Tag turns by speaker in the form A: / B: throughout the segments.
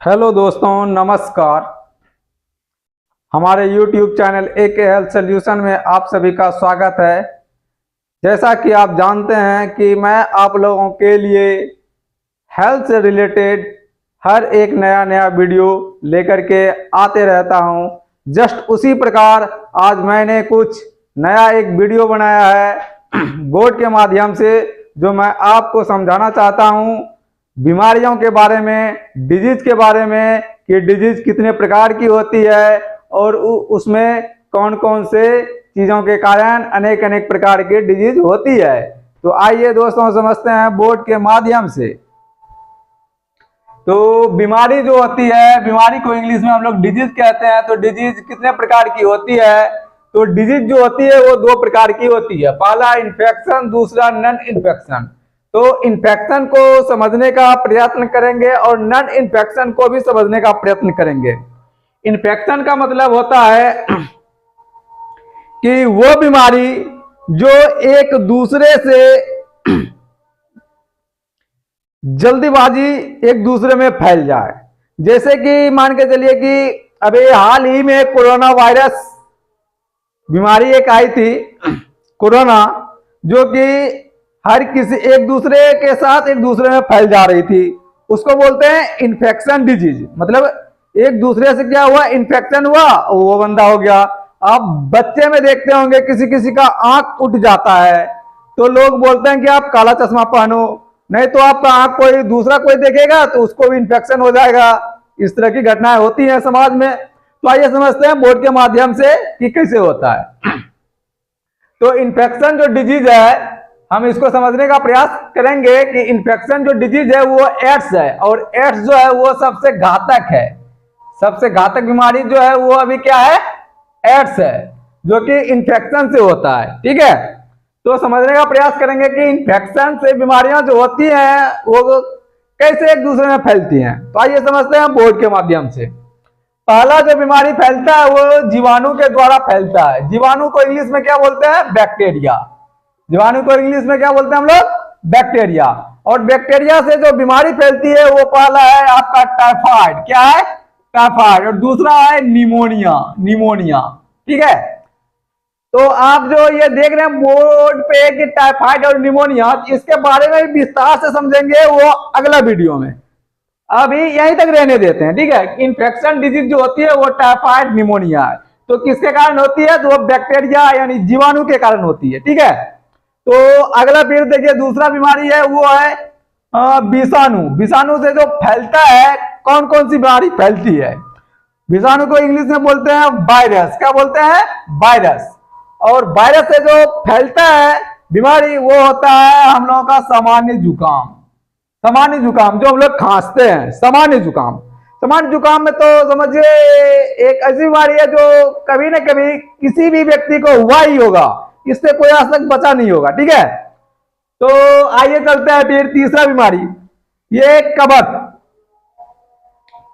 A: Hello दोस्तों, नमस्कार। हमारे YouTube channel AK health solution में आप सभी का स्वागत है। जैसा कि आप जानते हैं कि मैं आप लोगों के लिए हेल्थ से रिलेटेड हर एक नया वीडियो लेकर के आते रहता हूं। जस्ट उसी प्रकार आज मैंने कुछ नया एक वीडियो बनाया है बोर्ड के माध्यम से, जो मैं आपको समझाना चाहता हूं बीमारियों के बारे में, डिजीज के बारे में कि डिजीज कितने प्रकार की होती है और उसमें कौन कौन से चीज़ों के कारण अनेक प्रकार की डिजीज होती है। तो आइए दोस्तों समझते हैं बोर्ड के माध्यम से। तो बीमारी जो होती है, बीमारी को इंग्लिश में हम लोग डिजीज कहते हैं। तो डिजीज कितने प्रकार की होती है? तो डिजीज जो होती है वो दो प्रकार की होती है। पहला इन्फेक्शन, दूसरा नॉन इन्फेक्शन। तो इन्फेक्शन को समझने का प्रयत्न करेंगे और नॉन इन्फेक्शन को भी समझने का प्रयत्न करेंगे। इन्फेक्शन का मतलब होता है कि वो बीमारी जो एक दूसरे से जल्दीबाजी एक दूसरे में फैल जाए। जैसे कि मान के चलिए कि अभी हाल ही में कोरोना वायरस बीमारी एक आई थी, कोरोना, जो कि हर किसी एक दूसरे के साथ एक दूसरे में फैल जा रही थी। उसको बोलते हैं इन्फेक्शन डिजीज। मतलब एक दूसरे से क्या हुआ, इन्फेक्शन हुआ, वो बंदा हो गया। आप बच्चे में देखते होंगे किसी किसी का आंख उठ जाता है तो लोग बोलते हैं कि आप काला चश्मा पहनो, नहीं तो आपका आंख कोई दूसरा कोई देखेगा तो उसको भी इन्फेक्शन हो जाएगा। इस तरह की घटनाएं होती हैं समाज में। तो आइए समझते हैं बोर्ड के माध्यम से कि कैसे होता है। तो इन्फेक्शन जो डिजीज है, हम इसको समझने का प्रयास करेंगे कि इन्फेक्शन जो डिजीज है वो एड्स है, और एड्स जो है वो सबसे घातक है। सबसे घातक बीमारी जो है वो अभी क्या है, एड्स है, जो कि इन्फेक्शन से होता है। ठीक है, तो समझने का प्रयास करेंगे कि इन्फेक्शन से बीमारियां जो होती हैं वो कैसे एक दूसरे में फैलती हैं। तो आइए समझते हैं बोर्ड के माध्यम से। पहला जो बीमारी फैलता है वो जीवाणु के द्वारा फैलता है। जीवाणु को इंग्लिश में क्या बोलते हैं, बैक्टीरिया। जीवाणु को इंग्लिश में क्या बोलते हैं हम लोग, बैक्टीरिया। और बैक्टीरिया से जो बीमारी फैलती है वो पहला है आपका टाइफाइड। क्या है, टाइफाइड। और दूसरा है निमोनिया, निमोनिया। ठीक है, तो आप जो ये देख रहे हैं बोर्ड पे कि टाइफाइड और निमोनिया, इसके बारे में विस्तार से समझेंगे वो अगला वीडियो में। अभी यहीं तक रहने देते हैं। ठीक है, इन्फेक्शन डिजीज जो होती है वो टाइफाइड, निमोनिया है। तो किसके कारण होती है, तो वो बैक्टीरिया यानी जीवाणु के कारण होती है। ठीक है, तो अगला फिर देखिए दूसरा बीमारी है वो है विषाणु। विषाणु से जो फैलता है, कौन कौन सी बीमारी फैलती है? विषाणु को इंग्लिश में बोलते हैं वायरस। क्या बोलते हैं, वायरस। और वायरस से जो फैलता है बीमारी वो होता है हम लोगों का सामान्य जुकाम। सामान्य जुकाम जो हम लोग खांसते हैं, सामान्य जुकाम। सामान्य जुकाम में तो समझिए एक ऐसी बीमारी है जो कभी न कभी किसी भी व्यक्ति को हुआ ही होगा, इससे कोई आज तक बचा नहीं होगा। ठीक है, तो आइए चलते हैं फिर तीसरा बीमारी, ये कबक।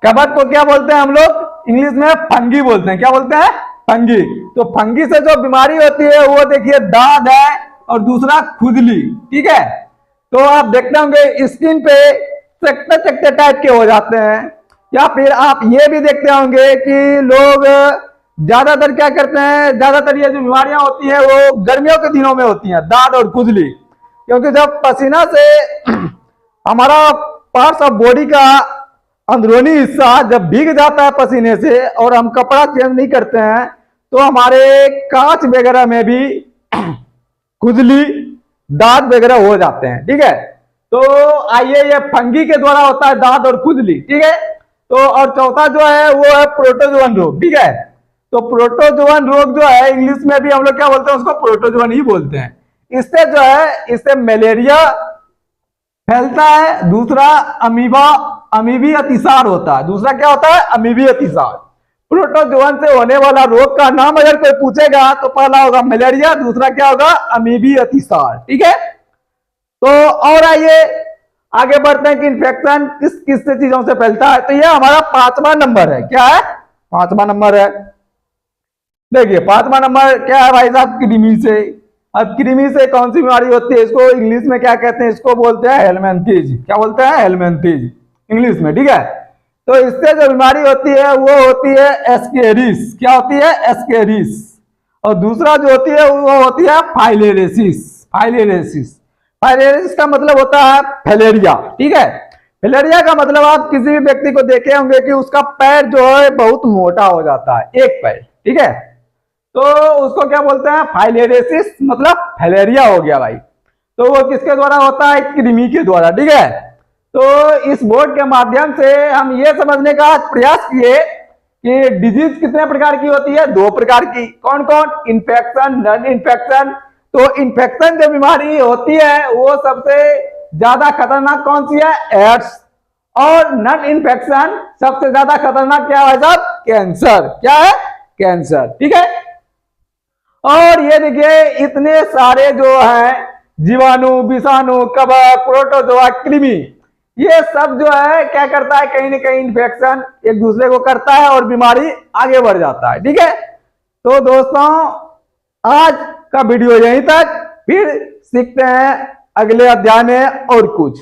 A: कबक को क्या बोलते हैं हम लोग, इंग्लिश में फंगी बोलते हैं। क्या बोलते हैं, फंगी। तो फंगी से जो बीमारी होती है वो देखिए दाद है और दूसरा खुजली। ठीक है, तो आप देखते होंगे स्किन पे चकते चकते टाइप के हो जाते हैं। या फिर आप ये भी देखते होंगे कि लोग ज्यादातर क्या करते हैं, ज्यादातर ये जो बीमारियां होती हैं वो गर्मियों के दिनों में होती हैं, दाद और खुजली। क्योंकि जब पसीना से हमारा पार्ट्स ऑफ बॉडी का अंदरूनी हिस्सा जब भीग जाता है पसीने से और हम कपड़ा चेंज नहीं करते हैं तो हमारे कांच वगैरह में भी खुजली, दाद वगैरह हो जाते हैं। ठीक है, तो आइए ये फंगी के द्वारा होता है दाद और खुजली। ठीक है, तो और चौथा जो है वो है प्रोटोजोअन रोग। ठीक है, तो प्रोटोजोअन रोग जो है इंग्लिश में भी हम लोग क्या बोलते हैं, उसको प्रोटोजोअन ही बोलते हैं। इससे जो है, इससे मलेरिया फैलता है। दूसरा अमीबी अतिसार होता है। दूसरा क्या होता है, अमीबी अतिसार। प्रोटोजोअन से होने वाला रोग का नाम अगर कोई पूछेगा तो पहला होगा मलेरिया, दूसरा क्या होगा, अमीबी अतिसार। ठीक है, तो और आइए आगे बढ़ते हैं कि इन्फेक्शन किस किस चीजों से फैलता है। तो यह हमारा 5वां नंबर है। क्या है, 5वां नंबर है। देखिए 5वां नंबर क्या है भाई साहब, कृमि से। अब कृमि से कौन सी बीमारी होती है, इसको इंग्लिश में क्या कहते हैं, इसको बोलते हैं हेलमेंथीज। क्या बोलते हैं, हेलमेंथीज इंग्लिश में। ठीक है, तो इससे जो बीमारी होती है वो होती है एस्केरिस। क्या होती है? एस्केरिस। और दूसरा जो होती है वो होती है फाइलेरियोसिस। फाइलेरियोसिस, फाइलेरियोसिस का मतलब होता है फैलेरिया। ठीक है, फैलेरिया का मतलब आप किसी भी व्यक्ति को देखे होंगे कि उसका पैर जो है बहुत मोटा हो जाता है, एक पैर। ठीक है, तो उसको क्या बोलते हैं? फाइलेरियोसिस, मतलब फैलेरिया हो गया भाई। तो वो किसके द्वारा होता है? कृमि के द्वारा। ठीक है, तो इस बोर्ड के माध्यम से हम ये समझने का प्रयास किए कि डिजीज कितने प्रकार की होती है? 2 प्रकार की। कौन कौन? Infection, non infection. तो इन्फेक्शन जो बीमारी होती है वो सबसे ज्यादा खतरनाक कौन सी है? एड्स। और नॉन इन्फेक्शन सबसे ज्यादा खतरनाक क्या है साहब? कैंसर। क्या है? कैंसर। ठीक है, और ये देखिए इतने सारे जो है जीवाणु, विषाणु, कवक, प्रोटोजोआ, कृमि, ये सब जो है क्या करता है? कहीं ना कहीं इन्फेक्शन एक दूसरे को करता है और बीमारी आगे बढ़ जाता है। ठीक है, तो दोस्तों आज का वीडियो यहीं तक, फिर सीखते हैं अगले अध्याय में और कुछ।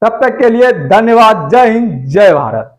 A: तब तक के लिए धन्यवाद। जय हिंद, जय भारत।